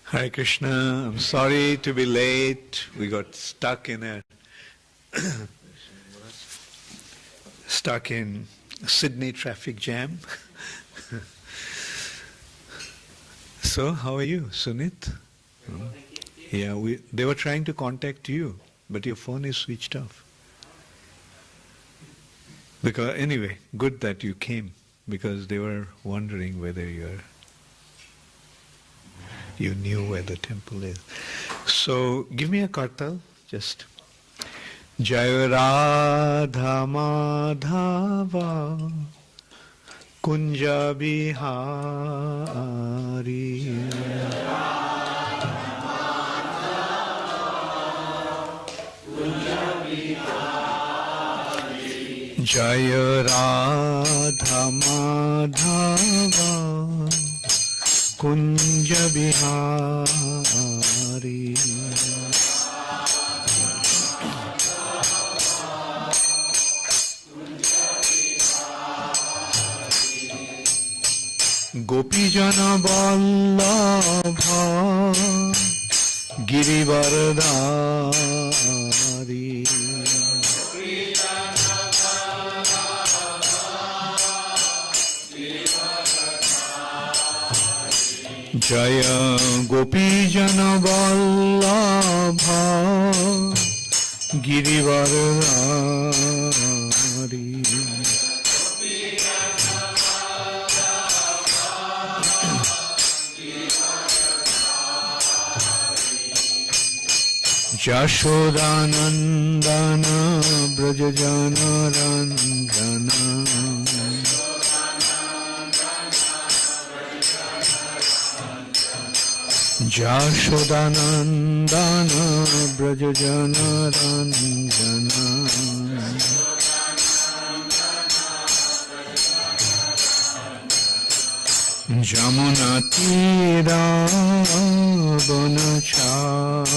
Hare Krishna, I'm sorry to be late. We got stuck in Sydney traffic jam. So, how are you, Sunit? Yeah, they were trying to contact you, but your phone is switched off. Because anyway, good that you came, because they were wondering whether you knew where the temple is. So, give me a kartal, just. Jaya Radha Madhava Kunja Bihari Jaya Radha Madhava Kunja Bihari Gopi Jana Vallabha Girivardhari Jaya Gopi Jana Vallabha Girivardhari Jashodanandana Brajajana Randana Jashodanandana Brajajana Randana Jamuna Tira Vanachari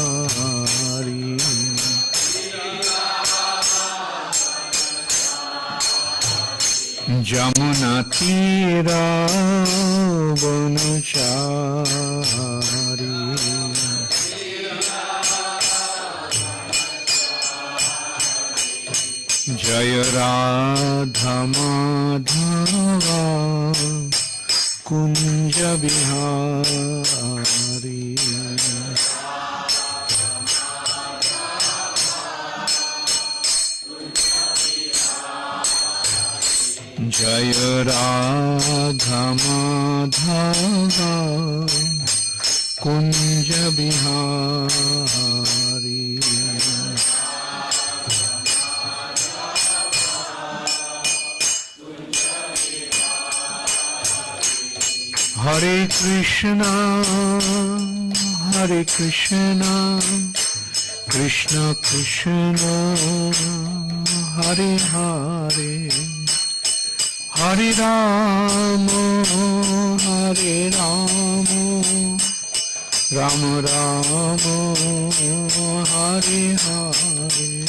Jamuna Tira Vanachari Jaya Radha Madhava Kunja Bihari Jaya Radha Madhava Kunja Bihari Hare Krishna, Hare Krishna, Krishna Krishna, Hare Hare, Hare Rama, Hare Rama, Rama Rama, Hare Hare.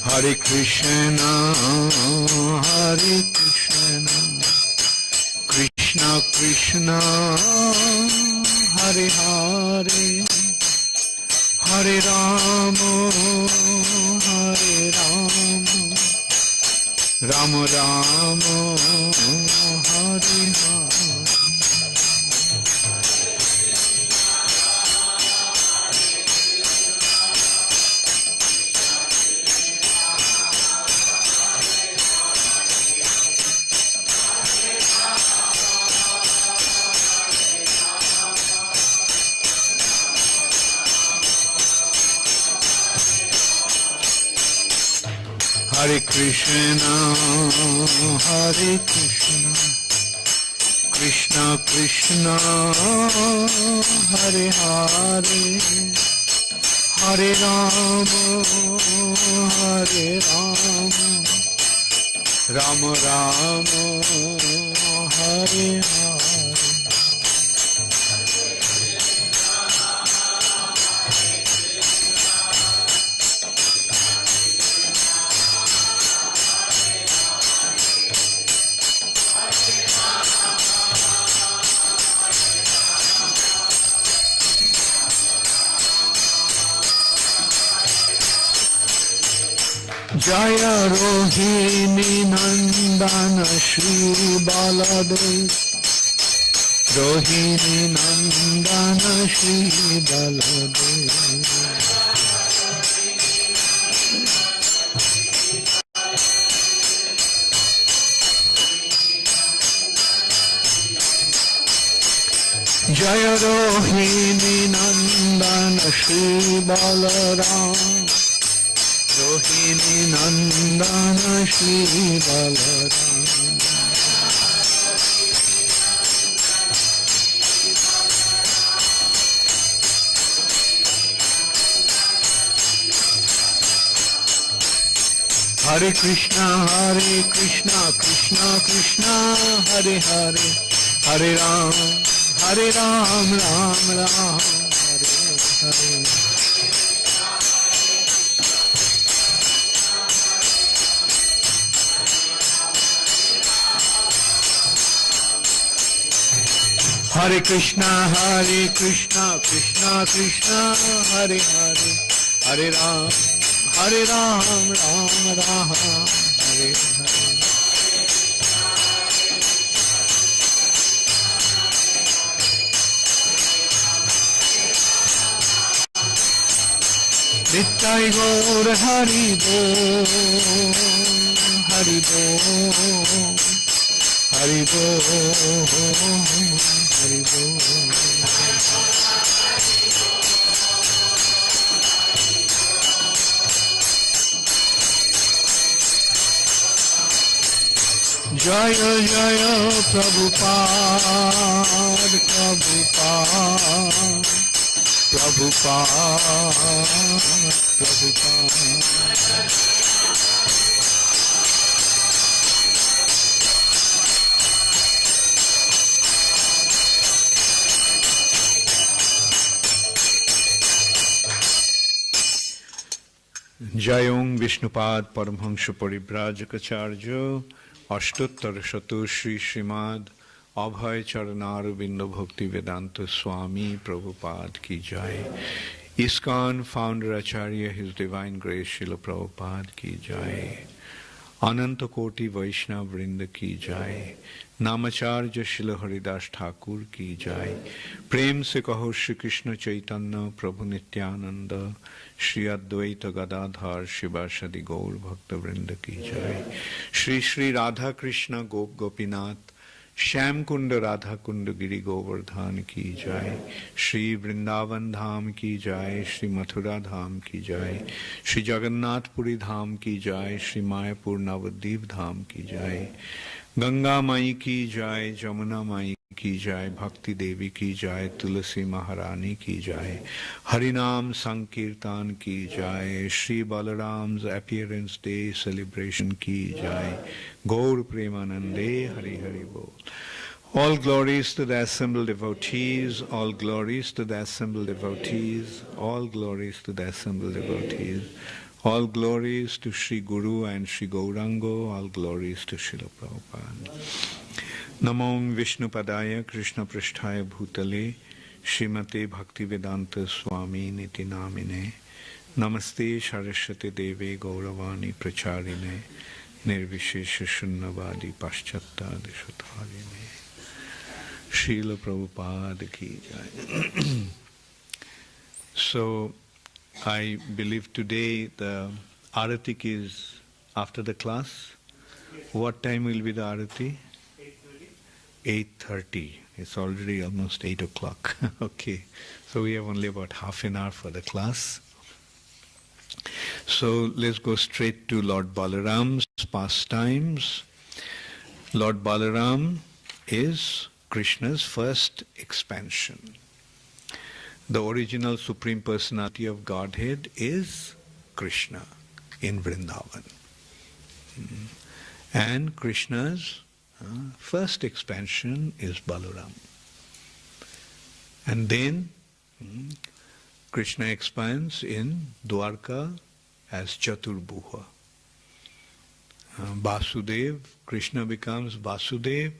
Hare Krishna, Hare Krishna, Krishna Krishna, Hare Hare, Hare Rama, Hare Rama, Rama Rama, Hare Hare. Hare Krishna, Hare Krishna, Krishna Krishna, Hare Hare, Hare Rama, Hare Rama, Rama Rama, Hare Hare. Jaya Rohini Nandana Shri Baladev, Rohini Nandana Shri Baladev. Jaya Rohini Nandana Shri Balaram, Rohini Nandana Shri Balaram. Hare Krishna, Krishna Krishna, Hare Hare, Hare Ram, Ram Ram, Hare Hare. Hare Krishna, Krishna Krishna, Hare Hare, Hare Ram, Ram Ram, Hare Hare. Nittai Gaur Hari Bol, Hari Bol, Hari Bol, Hari Bol. Jaya Jaya Prabhupada, Prabhupada, Prabhupada, Prabhupada. Jayong Vishnupad Paramhansha Paribrajacacharya Ashtottar Shato Shri Srimad Abhay Charanaruvinda Bhakti Vedanta Swami Prabhupada Ki Jai. ISKCON Founder Acharya His Divine Grace Srila Prabhupada Ki Jai. Ananta Koti Vaishnava Vrinda Ki Jai. Namacharya Srila Haridas Thakur Ki Jai. Prem se kaho Shri Krishna Chaitanya Prabhu Nityananda Shri Advaita Gadadhar Shivasadi Gaur Bhakta Vrinda Ki Jai. Shri Shri Radha Krishna Gop Gopinath Shyam Kunda Radha Kunda Giri Govardhan Ki Jai. Shri Vrindavan Dham Ki Jai. Shri Mathura Dham Ki Jai. Shri Jagannath Puri Dham Ki Jai. Shri Mayapur Navadvip Dham Ki Jai. Ganga Mai Ki Jai. Jamuna Mai Ki Jai. Bhakti Devi Ki Jai. Tulasi Maharani Ki Jai. Harinam Sankirtan Ki Jai. Shri Balaram's Appearance Day Celebration Ki Jai. Gaur Premanande Hari Hari Bol. All glories to the assembled devotees, all glories to the assembled devotees, all glories to the assembled devotees, all glories to Sri Guru and Sri Gaurango, all glories to Srila Prabhupada. Namong Vishnu Padaya Krishna Prasthaya Bhutale Srimate Bhakti Vedanta Swami Niti Namine Namaste Saraswati Deve Gauravani Pracharine Nirvishesha Shunnavadi Paschatta Deshatharine. Srila Prabhupada Ki Jai. So, I believe today the Aratik is after the class. What time will be the Arati? 8:30. It's already almost 8 o'clock. Okay. So we have only about half an hour for the class. So let's go straight to Lord Balaram's pastimes. Lord Balaram is Krishna's first expansion. The original Supreme Personality of Godhead is Krishna in Vrindavan. And Krishna's first expansion is Balaram. And then Krishna expands in Dwarka as Chaturbhuja. Vasudev, Krishna becomes Vasudev,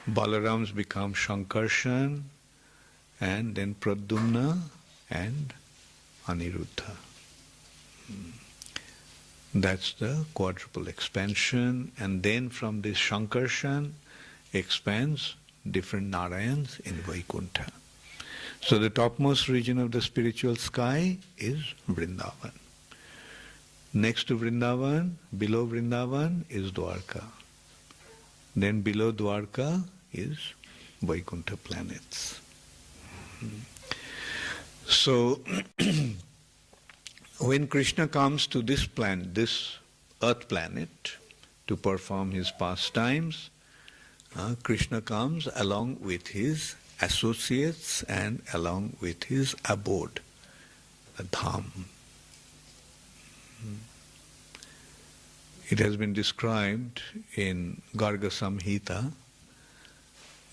Balarams become Shankarshan, and then Pradyumna and Aniruddha. That's the quadruple expansion, and then from this Shankarshan expands different Narayans in Vaikuntha. So the topmost region of the spiritual sky is Vrindavan. Next to Vrindavan, below Vrindavan is Dwarka. Then below Dwarka is Vaikuntha planets. So when Krishna comes to this planet, this earth planet, to perform his pastimes, Krishna comes along with his associates and along with his abode, the dham. It has been described in Garga Samhita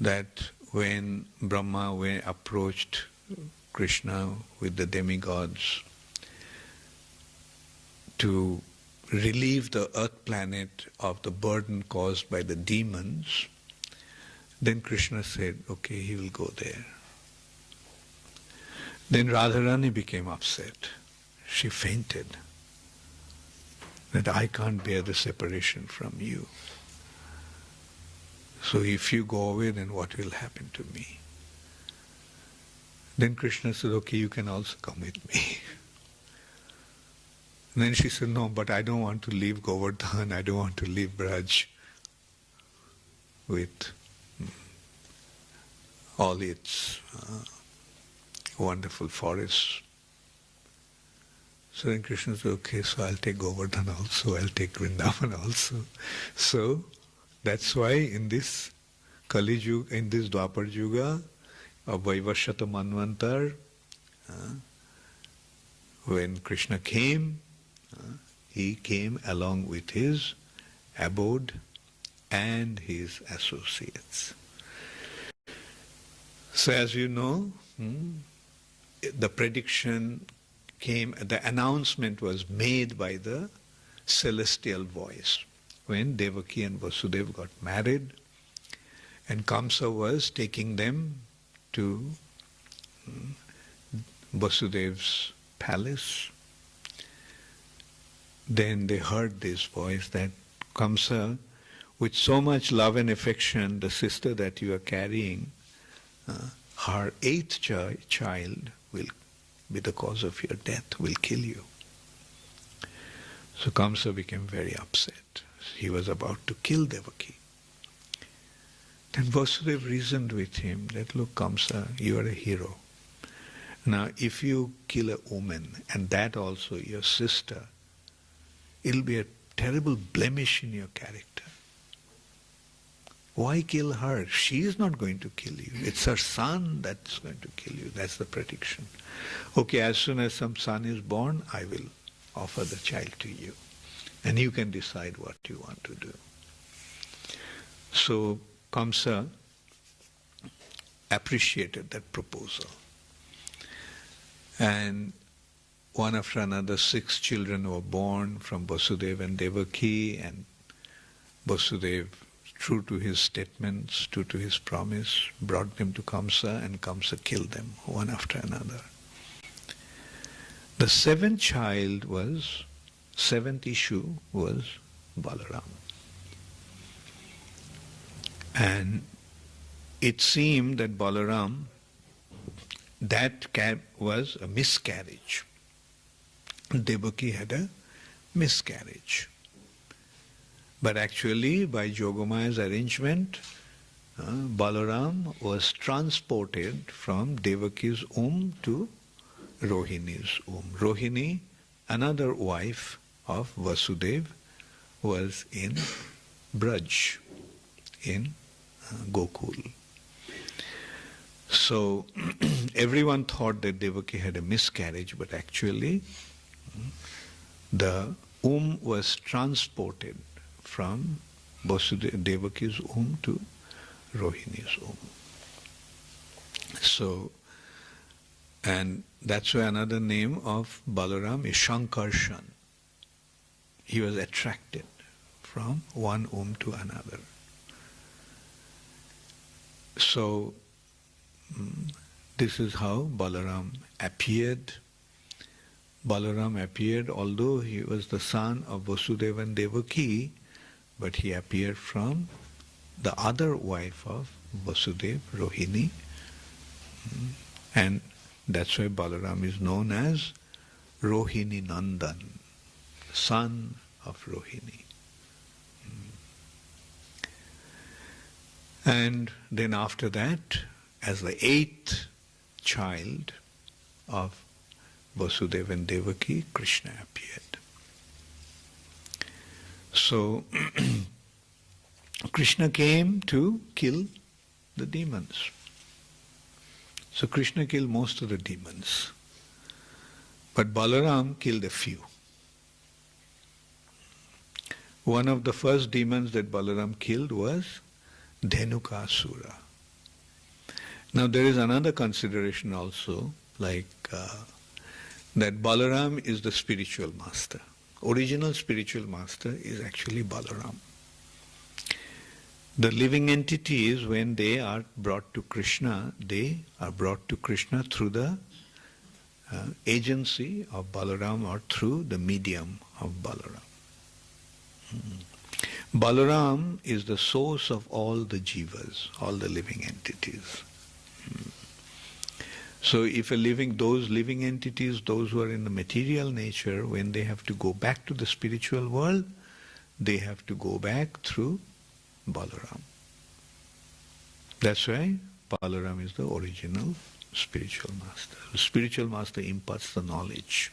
that when Brahma approached Krishna with the demigods to relieve the earth planet of the burden caused by the demons, then Krishna said, okay, he will go there. Then Radharani became upset. She fainted. That I can't bear the separation from you. So if you go away, then what will happen to me? Then Krishna said, okay, you can also come with me. And then she said, no, but I don't want to leave Govardhan, I don't want to leave Braj with all its wonderful forests. So then Krishna said, okay, so I'll take Govardhan also, I'll take Vrindavan also. So that's why in this Kali Yuga, in this Dwapar Yuga of Vaivashata Manvantar, when Krishna came, he came along with his abode and his associates. So as you know, the prediction came, the announcement was made by the celestial voice. When Devaki and Vasudeva got married, and Kamsa was taking them to Vasudev's palace, then they heard this voice that Kamsa, with so much love and affection, the sister that you are carrying, her eighth child will be the cause of your death, will kill you. So Kamsa became very upset. He was about to kill Devaki. Then Vasudeva reasoned with him that, look Kamsa, you are a hero. Now if you kill a woman, and that also your sister, it'll be a terrible blemish in your character. Why kill her? She is not going to kill you. It's her son that's going to kill you. That's the prediction. Okay, as soon as some son is born, I will offer the child to you. And you can decide what you want to do. So Kamsa appreciated that proposal. And one after another, 6 children were born from Vasudeva and Devaki, and Vasudeva, true to his statements, true to his promise, brought them to Kamsa, and Kamsa killed them one after another. The 7th child was, 7th issue was Balaram. And it seemed that Balaram, that was a miscarriage. Devaki had a miscarriage. But actually, by Jogomaya's arrangement, Balaram was transported from Devaki's womb to Rohini's womb. Rohini, another wife of Vasudeva, was in Braj, in Gokul. So everyone thought that Devaki had a miscarriage, but actually the womb was transported from Devaki's womb to Rohini's womb. So, and that's why another name of Balaram is Shankarshan. He was attracted from one womb to another. So, this is how Balaram appeared. Balaram appeared, although he was the son of Vasudeva and Devaki, but he appeared from the other wife of Vasudeva, Rohini. And that's why Balaram is known as Rohini Nandan, son of Rohini. And then after that, as the 8th child of Vasudeva and Devaki, Krishna appeared. So, Krishna came to kill the demons. So Krishna killed most of the demons. But Balaram killed a few. One of the first demons that Balaram killed was Dhenukasura. Now there is another consideration also, like that Balaram is the spiritual master. Original spiritual master is actually Balaram. The living entities, when they are brought to Krishna, they are brought to Krishna through the agency of Balaram or through the medium of Balaram. Balaram is the source of all the jivas, all the living entities. So if those living entities, those who are in the material nature, when they have to go back to the spiritual world, they have to go back through Balaram. That's why Balaram is the original spiritual master. The spiritual master imparts the knowledge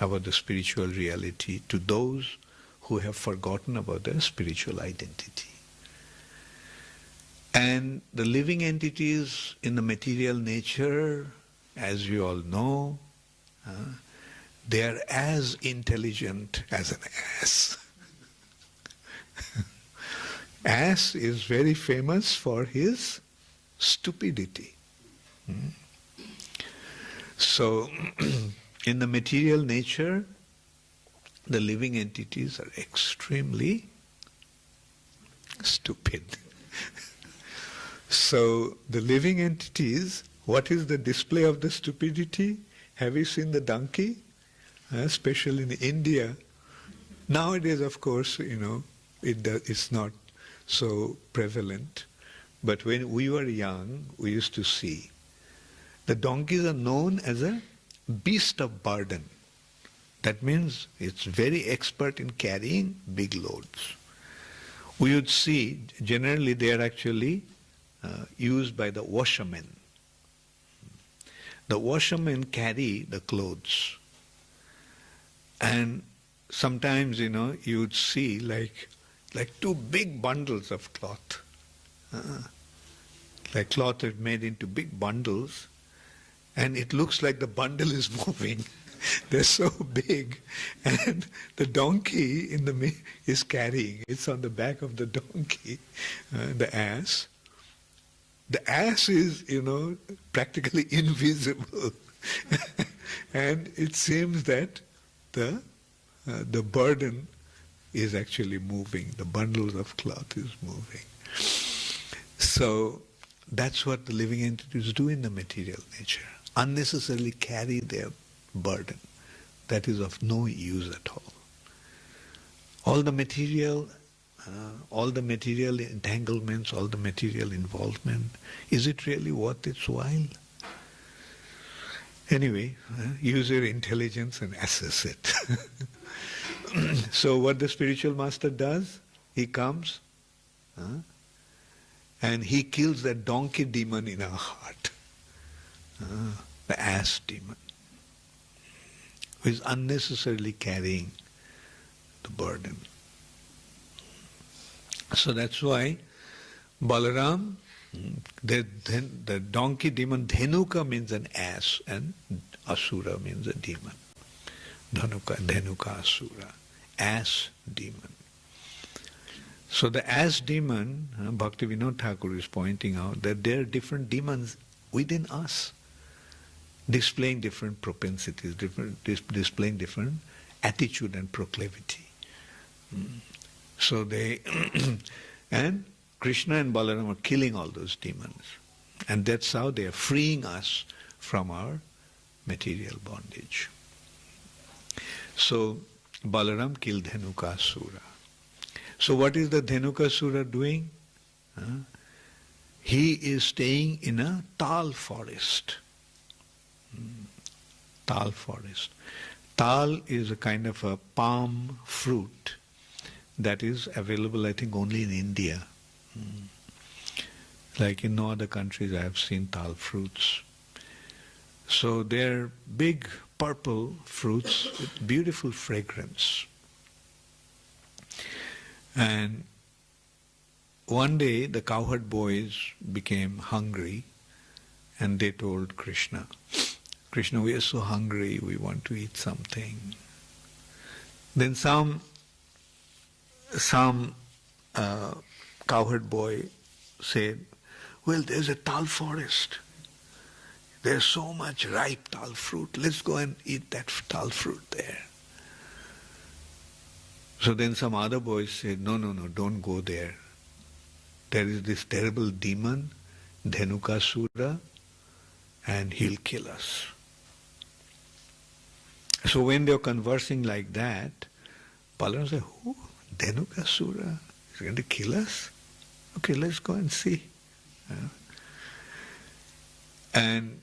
about the spiritual reality to those who have forgotten about their spiritual identity. And the living entities in the material nature, as you all know, they are as intelligent as an ass. Ass is very famous for his stupidity. So, in the material nature, the living entities are extremely stupid. So, the living entities, what is the display of the stupidity? Have you seen the donkey? Especially in India. Nowadays, of course, it's not so prevalent. But when we were young, we used to see. The donkeys are known as a beast of burden. That means it's very expert in carrying big loads. We would see, generally they are actually used by the washermen. The washermen carry the clothes. And sometimes, you would see like 2 big bundles of cloth. Like cloth is made into big bundles, and it looks like the bundle is moving. They're so big, and the donkey is carrying. It's on the back of the donkey, the ass. The ass is, practically invisible, and it seems that the burden is actually moving. The bundles of cloth is moving. So that's what the living entities do in the material nature. Unnecessarily carry their burden. That is of no use at all. All the material entanglements, all the material involvement, is it really worth its while? Anyway, use your intelligence and assess it. So what the spiritual master does, he comes and he kills that donkey demon in our heart, the ass demon, who is unnecessarily carrying the burden. So that's why Balaram The donkey demon, Dhenuka means an ass, and Asura means a demon. Dhenuka Asura, ass demon. So the ass demon, Bhaktivinoda Thakur is pointing out that there are different demons within us, displaying different propensities, displaying different attitude and proclivity. So they, and Krishna and Balaram are killing all those demons. And that's how they are freeing us from our material bondage. So Balaram killed Dhenukasura. So what is the Dhenukasura doing? He is staying in a tal forest. Tal forest. Tal is a kind of a palm fruit that is available, I think, only in India. Like in no other countries I have seen tal fruits. So they're big purple fruits with beautiful fragrance. And one day the cowherd boys became hungry and they told Krishna, Krishna, we are so hungry, we want to eat something. Then some cowherd boy said, well, there's a tal forest. There's so much ripe tal fruit. Let's go and eat that tal fruit there. So then some other boys said, no, don't go there. There is this terrible demon, Dhenukasura, and he'll kill us. So when they were conversing like that, Balaram said, who? Dhenukasura is going to kill us? Okay, let's go and see. And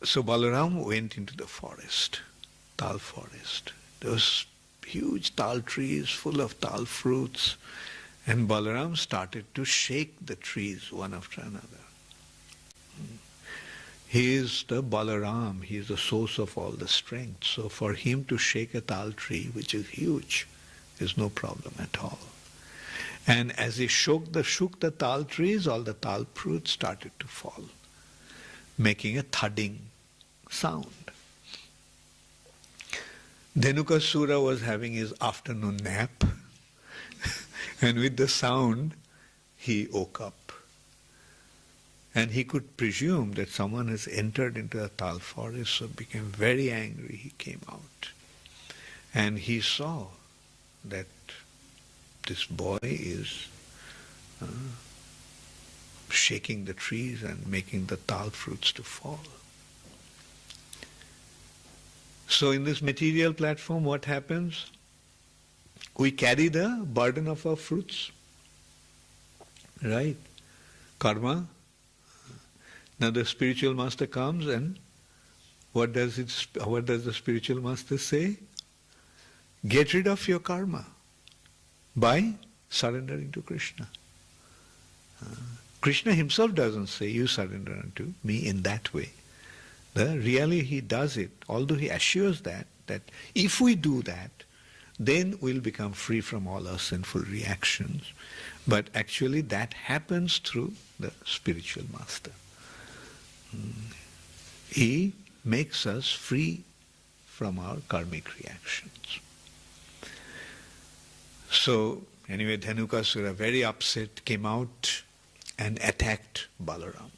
so Balaram went into the forest, tal forest. There was huge tal trees full of tal fruits, and Balaram started to shake the trees one after another. He is the Balaram, he is the source of all the strength. So for him to shake a tal tree, which is huge, is no problem at all. And as he shook the tal trees, all the tal fruits started to fall, making a thudding sound. Dhenukasura was having his afternoon nap, and with the sound, he woke up. And he could presume that someone has entered into the tal forest, so became very angry. He came out. And he saw that this boy is shaking the trees and making the tal fruits to fall. So in this material platform, what happens? We carry the burden of our fruits, right? Karma. Now the spiritual master comes, and what does the spiritual master say? Get rid of your karma by surrendering to Krishna. Krishna himself doesn't say, you surrender unto me in that way. Really he does it, although he assures that if we do that, then we'll become free from all our sinful reactions. But actually that happens through the spiritual master. He makes us free from our karmic reactions. So anyway, Dhenukasura, very upset, came out and attacked Balaram.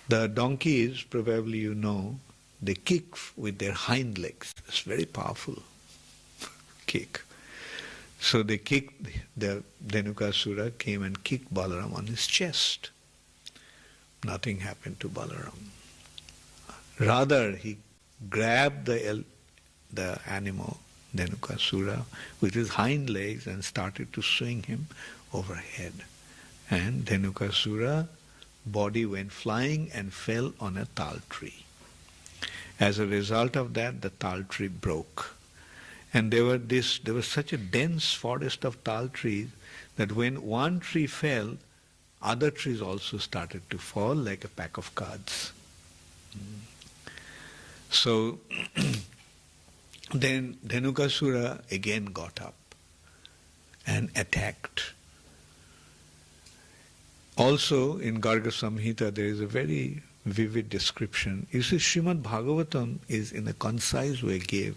The donkeys, probably you know, they kick with their hind legs. It's very powerful kick. So they kicked, the Dhenukasura came and kicked Balaram on his chest. Nothing happened to Balaram. Rather, he grabbed the animal, Dhenukasura, with his hind legs and started to swing him overhead. And Dhenukasura body went flying and fell on a tal tree. As a result of that, the tal tree broke. And there was such a dense forest of tal trees that when one tree fell, other trees also started to fall like a pack of cards. So then Dhenukasura again got up and attacked. Also in Garga Samhita there is a very vivid description. You see, Srimad Bhagavatam is in a concise way gave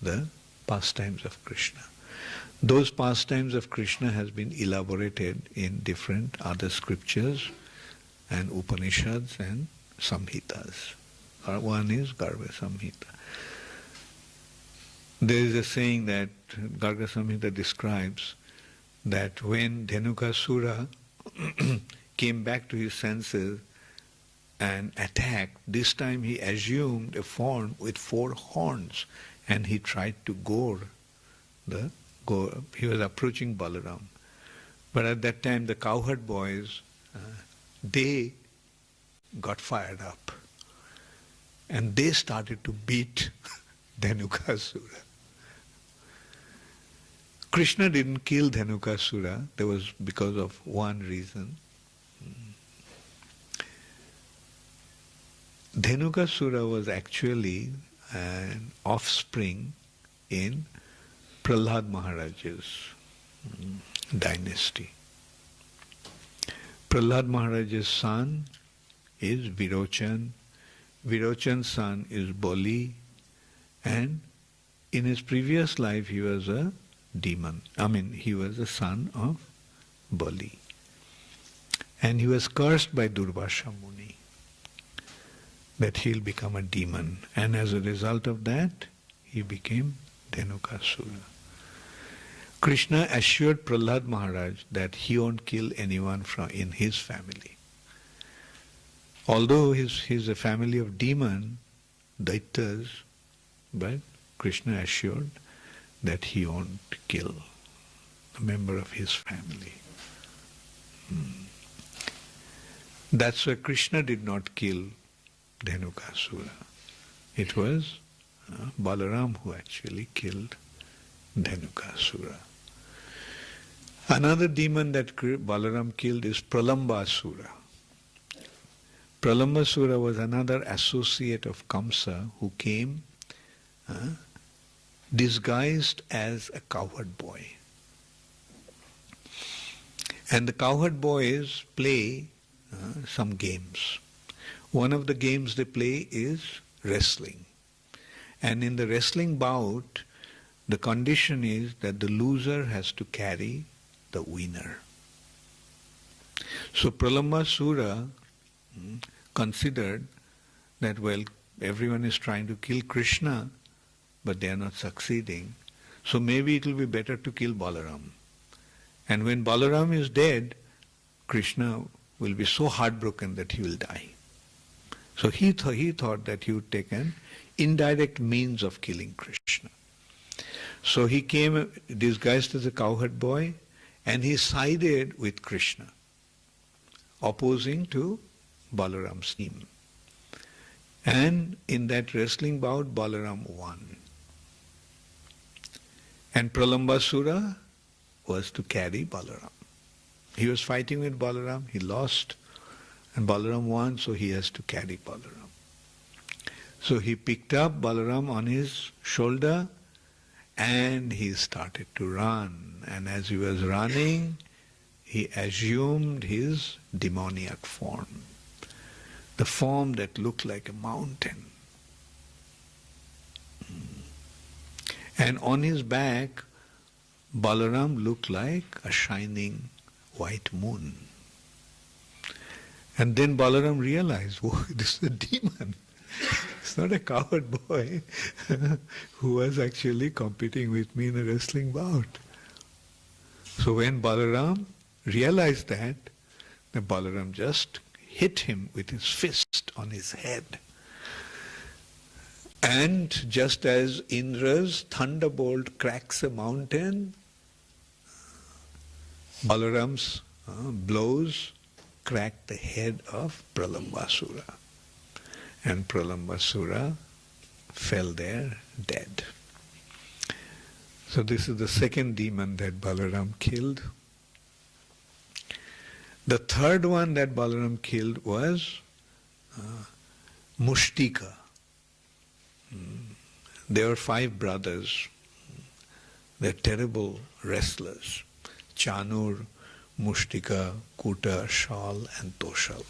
the pastimes of Krishna. Those pastimes of Krishna has been elaborated in different other scriptures and Upanishads and Samhitas. One is Garga Samhita. There is a saying that Garga Samhita describes that when Dhenukasura came back to his senses and attacked, this time he assumed a form with 4 horns and he tried to gore. He was approaching Balaram. But at that time the cowherd boys, they got fired up and they started to beat Dhenukasura. Krishna didn't kill Dhenukasura. There was because of one reason. Dhenukasura was actually an offspring in Prahlad Maharaj's dynasty. Prahlad Maharaj's son is Virochan. Virochan's son is Bali, and in his previous life he was a demon. He was a son of Bali. And he was cursed by Durvasha Muni that he'll become a demon. And as a result of that, he became Dhenukasura. Krishna assured Prahlad Maharaj that he won't kill anyone in his family. Although he's a family of demon, Daityas, but Krishna assured that he won't kill a member of his family. That's why Krishna did not kill Dhenukasura. It was Balaram who actually killed Dhenukasura. Another demon that Balaram killed is Pralambasura. Pralambasura was another associate of Kamsa who came disguised as a cowherd boy. And the cowherd boys play some games. One of the games they play is wrestling. And in the wrestling bout, the condition is that the loser has to carry the winner. So Pralambasura considered that, well, everyone is trying to kill Krishna, but they are not succeeding. So maybe it will be better to kill Balaram. And when Balaram is dead, Krishna will be so heartbroken that he will die. So he thought that he would take an indirect means of killing Krishna. So he came disguised as a cowherd boy and he sided with Krishna, opposing to Balaram's team. And in that wrestling bout, Balaram won. And Pralambasura was to carry Balaram. He was fighting with Balaram, he lost, and Balaram won, so he has to carry Balaram. So he picked up Balaram on his shoulder and he started to run. And as he was running, he assumed his demoniac form, the form that looked like a mountain. And on his back, Balaram looked like a shining white moon. And then Balaram realized, oh, this is a demon. It's not a coward boy who was actually competing with me in a wrestling bout. So when Balaram realized that, then Balaram just hit him with his fist on his head. And just as Indra's thunderbolt cracks a mountain, Balaram's blows cracked the head of Pralambasura. And Pralambasura fell there dead. So this is the second demon that Balaram killed. The third one that Balaram killed was Mushtika. There were 5 brothers. They're terrible wrestlers. Chanur, Mushtika, Kuta, Shal and Toshal.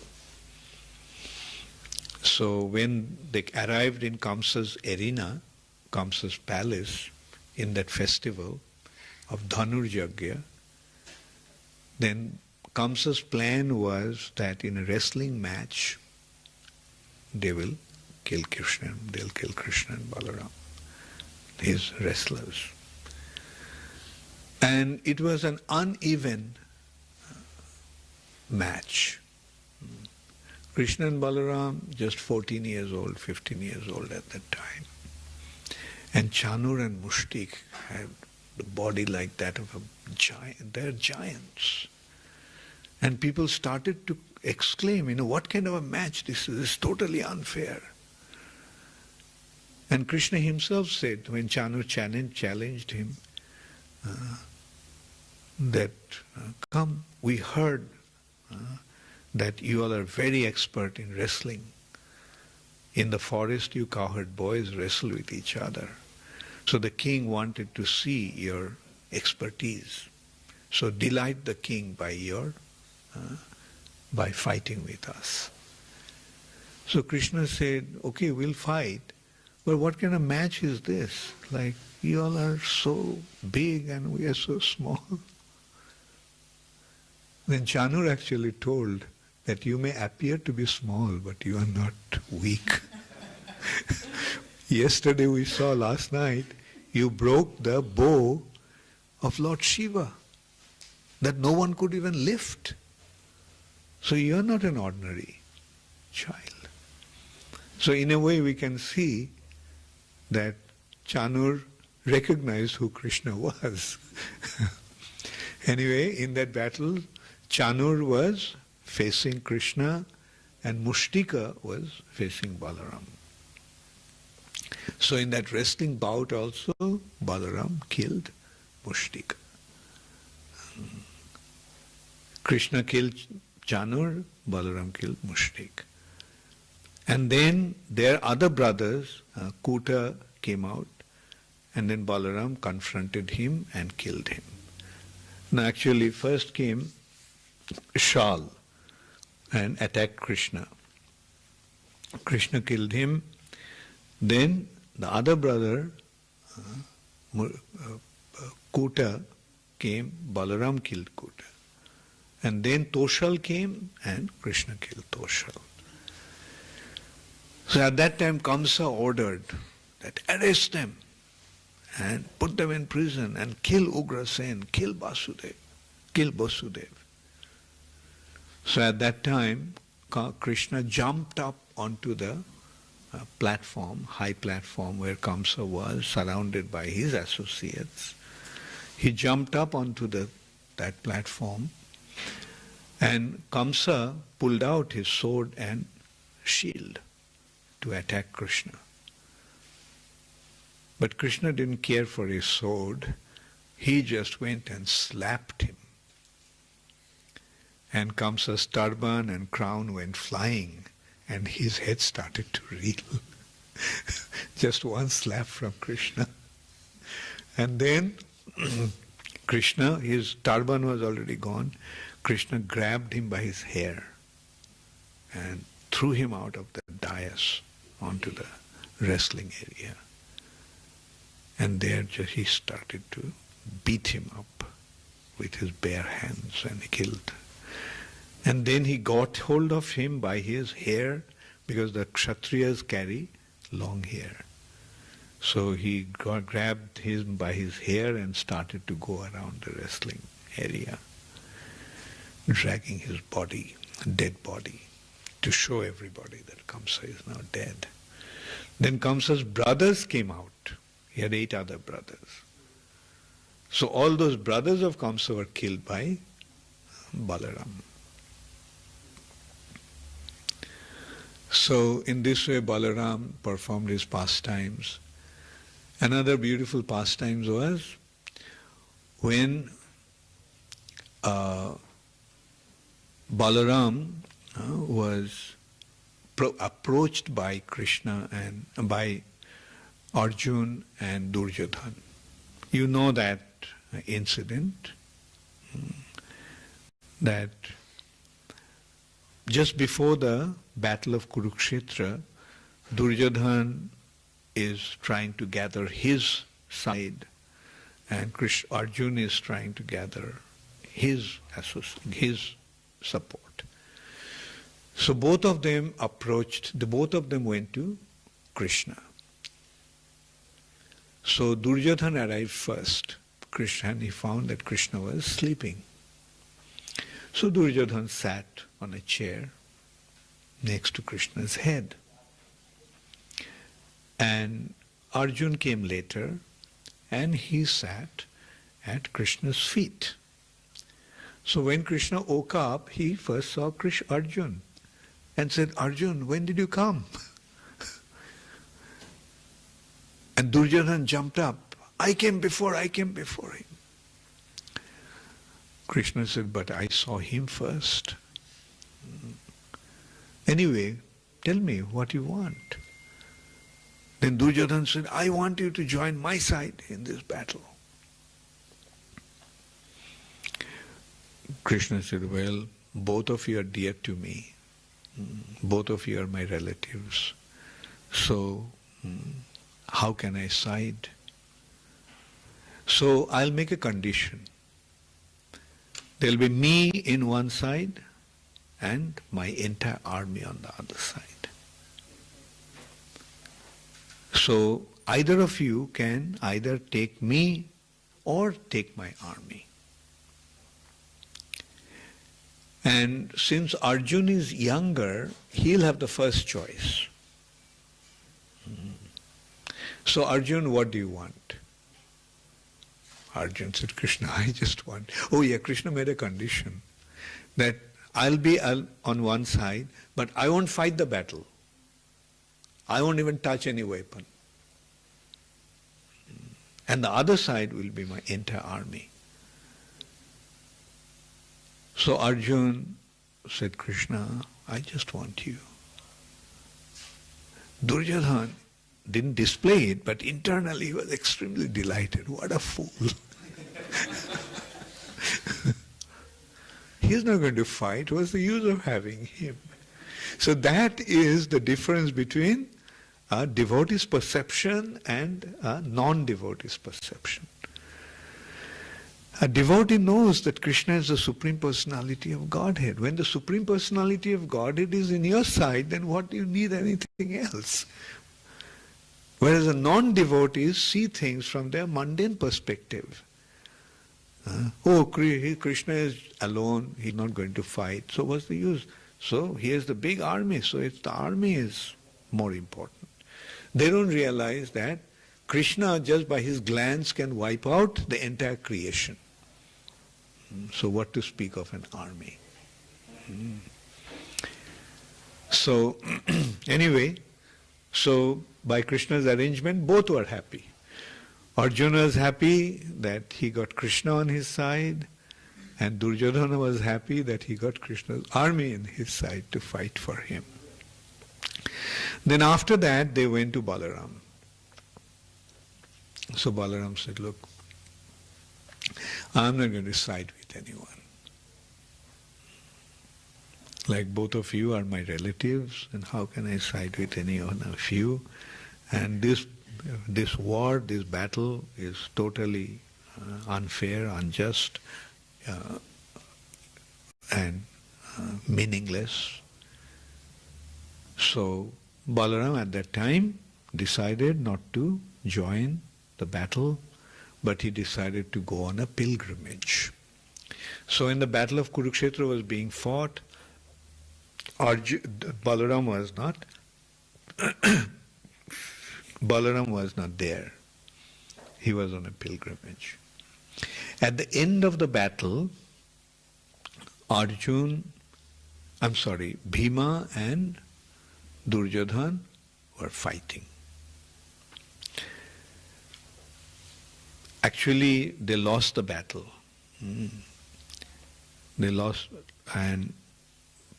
So when they arrived in Kamsa's arena, Kamsa's palace, in that festival of Dhanurjagya, then Kamsa's plan was that in a wrestling match, they'll kill Krishna and Balaram, his wrestlers. And it was an uneven match. Krishna and Balaram, just 14 years old, 15 years old at that time. And Chanur and Mushtik had the body like that of a giant. They're giants. And people started to exclaim, what kind of a match this is? It's totally unfair. And Krishna himself said, when Chanur challenged him, that, come, we heard that you all are very expert in wrestling. In the forest, you cowherd boys wrestle with each other. So the king wanted to see your expertise. So delight the king by fighting with us. So Krishna said, okay, we'll fight, but what kind of match is this? Like, you all are so big and we are so small. Then Chanur actually told that you may appear to be small, but you are not weak. Yesterday we saw, last night, you broke the bow of Lord Shiva that no one could even lift. So you are not an ordinary child. So in a way we can see that Chanur recognized who Krishna was. Anyway, in that battle, Chanur was facing Krishna and Mushtika was facing Balaram. So in that wrestling bout also, Balaram killed Mushtika. Krishna killed Chanur, Balaram killed Mushtika. And then their other brothers, Kuta, came out, and then Balaram confronted him and killed him. Now actually first came Shal and attacked Krishna. Krishna killed him. Then the other brother, Kuta, came, Balaram killed Kuta. And then Toshal came and Krishna killed Toshal. So at that time Kamsa ordered that arrest them and put them in prison and kill Ugrasen, kill Vasudev, kill Vasudev. So at that time Krishna jumped up onto the platform, high platform where Kamsa was, surrounded by his associates. He jumped up onto that platform, and Kamsa pulled out his sword and shield to attack Krishna. But Krishna didn't care for his sword. He just went and slapped him. And Kamsa's turban and crown went flying, and his head started to reel. Just one slap from Krishna. And then Krishna, his turban was already gone, Krishna grabbed him by his hair and threw him out of the dais onto the wrestling area. And there he started to beat him up with his bare hands, and he killed. And then he got hold of him by his hair, because the Kshatriyas carry long hair. So he grabbed him by his hair and started to go around the wrestling area, dragging his body, dead body, to show everybody that Kamsa is now dead. Then Kamsa's brothers came out. He had 8 other brothers. So all those brothers of Kamsa were killed by Balaram. So in this way Balaram performed his pastimes. Another beautiful pastimes was when Balaram was approached by Krishna and by Arjun and Duryodhan. You know that incident. that just before the battle of Kurukshetra, Duryodhana is trying to gather his side, and Arjuna is trying to gather his support. So both of them went to Krishna. So Duryodhana arrived first, and he found that Krishna was sleeping. So Duryodhana sat on a chair next to Krishna's head. And Arjuna came later, and he sat at Krishna's feet. So when Krishna woke up, he first saw Arjuna and said, "Arjuna, when did you come?" And Duryodhana jumped up. I came before him." Krishna said, "But I saw him first. Anyway, tell me what you want." Then Duryodhana said, "I want you to join my side in this battle." Krishna said, "Well, both of you are dear to me. Both of you are my relatives. So, how can I side? So, I'll make a condition. There'll be me in one side and my entire army on the other side. So, either of you can either take me or take my army. And since Arjuna is younger, he'll have the first choice. So Arjuna, what do you want?" Arjuna said, "Krishna, I just want..." Oh yeah, Krishna made a condition that I'll be on one side, but I won't fight the battle. I won't even touch any weapon. And the other side will be my entire army. So Arjuna said, "Krishna, I just want you." Duryodhana didn't display it, but internally he was extremely delighted. What a fool. He's not going to fight. What's the use of having him? So that is the difference between a devotee's perception and a non-devotee's perception. A devotee knows that Krishna is the Supreme Personality of Godhead. When the Supreme Personality of Godhead is in your side, then what do you need anything else? Whereas the non-devotees see things from their mundane perspective. Krishna is alone, he's not going to fight, so what's the use? So he has the big army, so the army is more important. They don't realize that Krishna, just by his glance, can wipe out the entire creation. So what to speak of an army? So anyway, so by Krishna's arrangement, both were happy. Arjuna was happy that he got Krishna on his side, and Duryodhana was happy that he got Krishna's army in his side to fight for him. Then after that, they went to Balaram. So Balaram said, "Look, I'm not going to side with anyone. Like both of you are my relatives, and how can I side with any one of you? And this war, this battle is totally unfair, unjust, and meaningless." So Balaram at that time decided not to join the battle, but he decided to go on a pilgrimage. So when the battle of Kurukshetra was being fought, Balaram was not there. He was on a pilgrimage. At the end of the battle, Bhima and Duryodhana were fighting. Actually, they lost the battle. They lost, and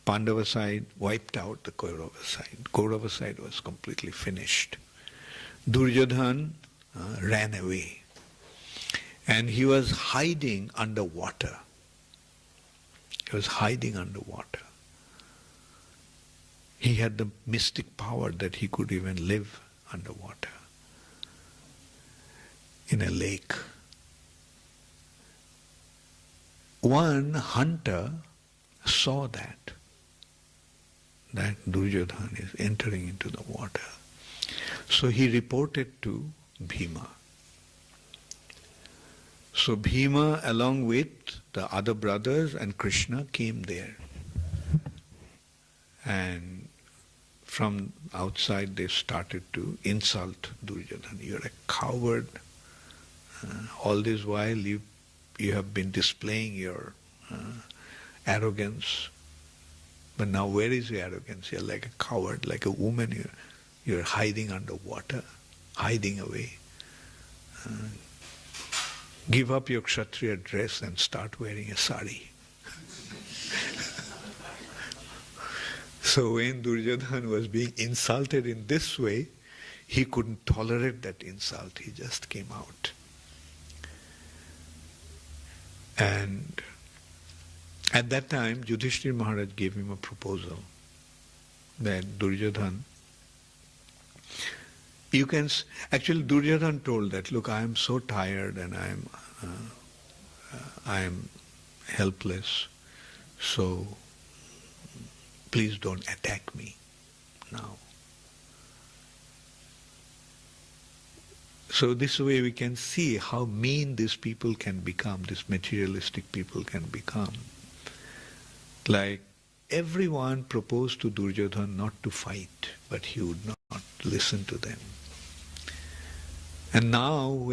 Pandava side wiped out the Kaurava side. Kaurava side was completely finished. Duryodhana ran away, and he was hiding underwater. He was hiding underwater. He had the mystic power that he could even live underwater in a lake. One hunter saw that Duryodhana is entering into the water. So he reported to Bhima. So Bhima, along with the other brothers and Krishna, came there. And from outside they started to insult Duryodhana. You're a coward. All this while you have been displaying your arrogance. But now where is your arrogance? You're like a coward, like a woman. You're hiding underwater, hiding away. Give up your Kshatriya dress and start wearing a sari. So when Duryodhana was being insulted in this way, he couldn't tolerate that insult. He just came out. And at that time, Yudhishthira Maharaj gave him a proposal that Duryodhana, actually Duryodhana told that, look, I am so tired and I am helpless, so please don't attack me now. So this way we can see how mean these people can become, these materialistic people can become. Like everyone proposed to Duryodhana not to fight, but he would not listen to them. And now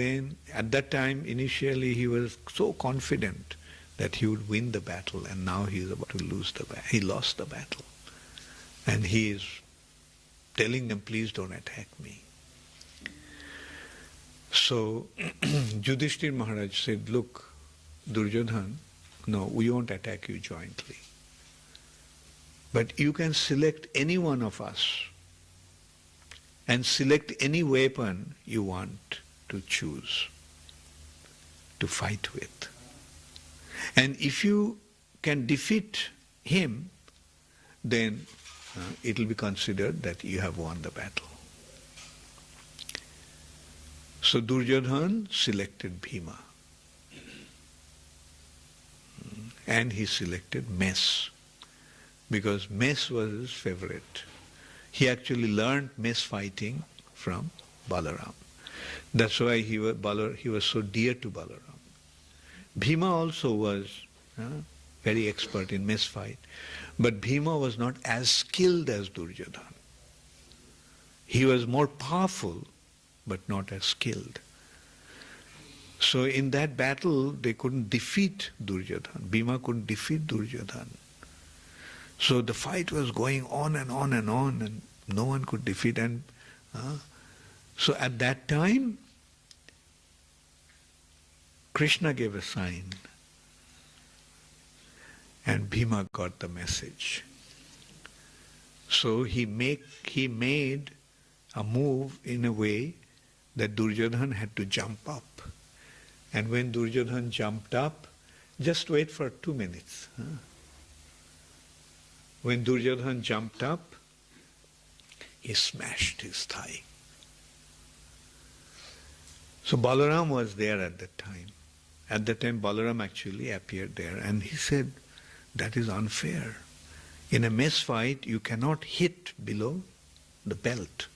at that time, initially he was so confident that he would win the battle, and now he is about to lose the battle. He lost the battle. And he is telling them, please don't attack me. So Yudhishthira Maharaj said, look, Duryodhana, no, we won't attack you jointly. But you can select any one of us and select any weapon you want to choose to fight with. And if you can defeat him, then it will be considered that you have won the battle. So Duryodhana selected Bhima. And he selected mess, because mess was his favorite. He actually learned mess fighting from Balaram. That's why he was so dear to Balaram. Bhima also was very expert in mess fight, but Bhima was not as skilled as Duryodhana. He was more powerful, but not as skilled. So in that battle, they couldn't defeat Duryodhana. Bhima couldn't defeat Duryodhana. So the fight was going on and on and on, and no one could defeat. And so at that time, Krishna gave a sign, and Bhima got the message. So he made a move in a way that Duryodhana had to jump up. And when Duryodhana jumped up, just wait for 2 minutes. When Duryodhana jumped up, he smashed his thigh. So Balaram was there at that time. At that time, Balaram actually appeared there, and he said, that is unfair. In a mess fight, you cannot hit below the belt.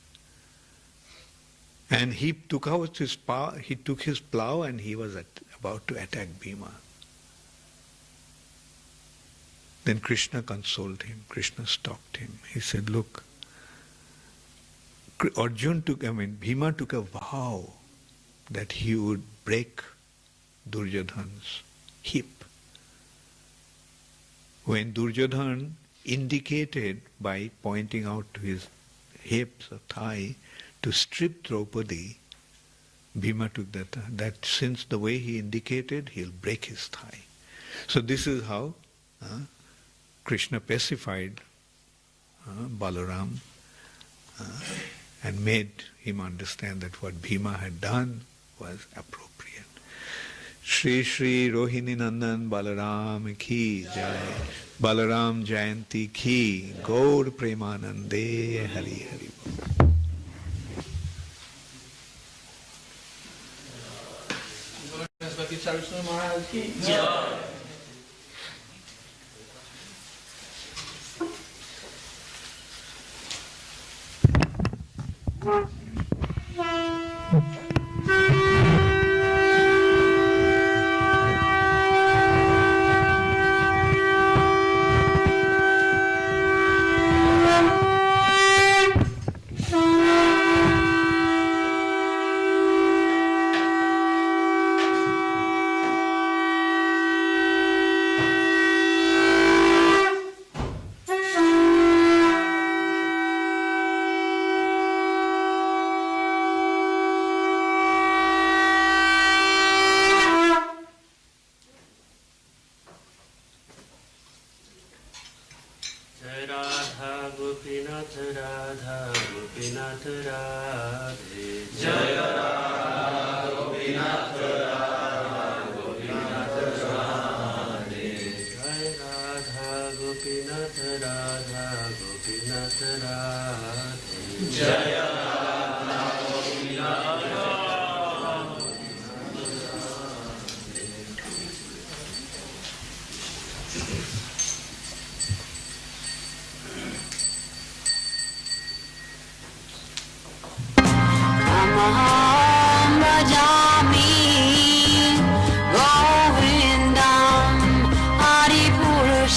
And he took out his plow, and he was about to attack Bhima. Then Krishna consoled him. Krishna stopped him. He said, look, Bhima took a vow that he would break Duryodhana's hip. When Duryodhana indicated by pointing out to his hips or thigh to strip Draupadi, Bhima took that since the way he indicated, he'll break his thigh. So this is how Krishna pacified Balaram and made him understand that what Bhima had done was appropriate. Shri Shri Rohini Nandan Balaram Ki Jai, Balaram Jayanti Ki, Gaur Premanande, Hari Hari. Bhakti Charu Maharaj Ki Jai.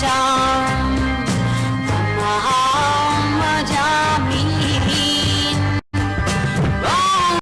Shine.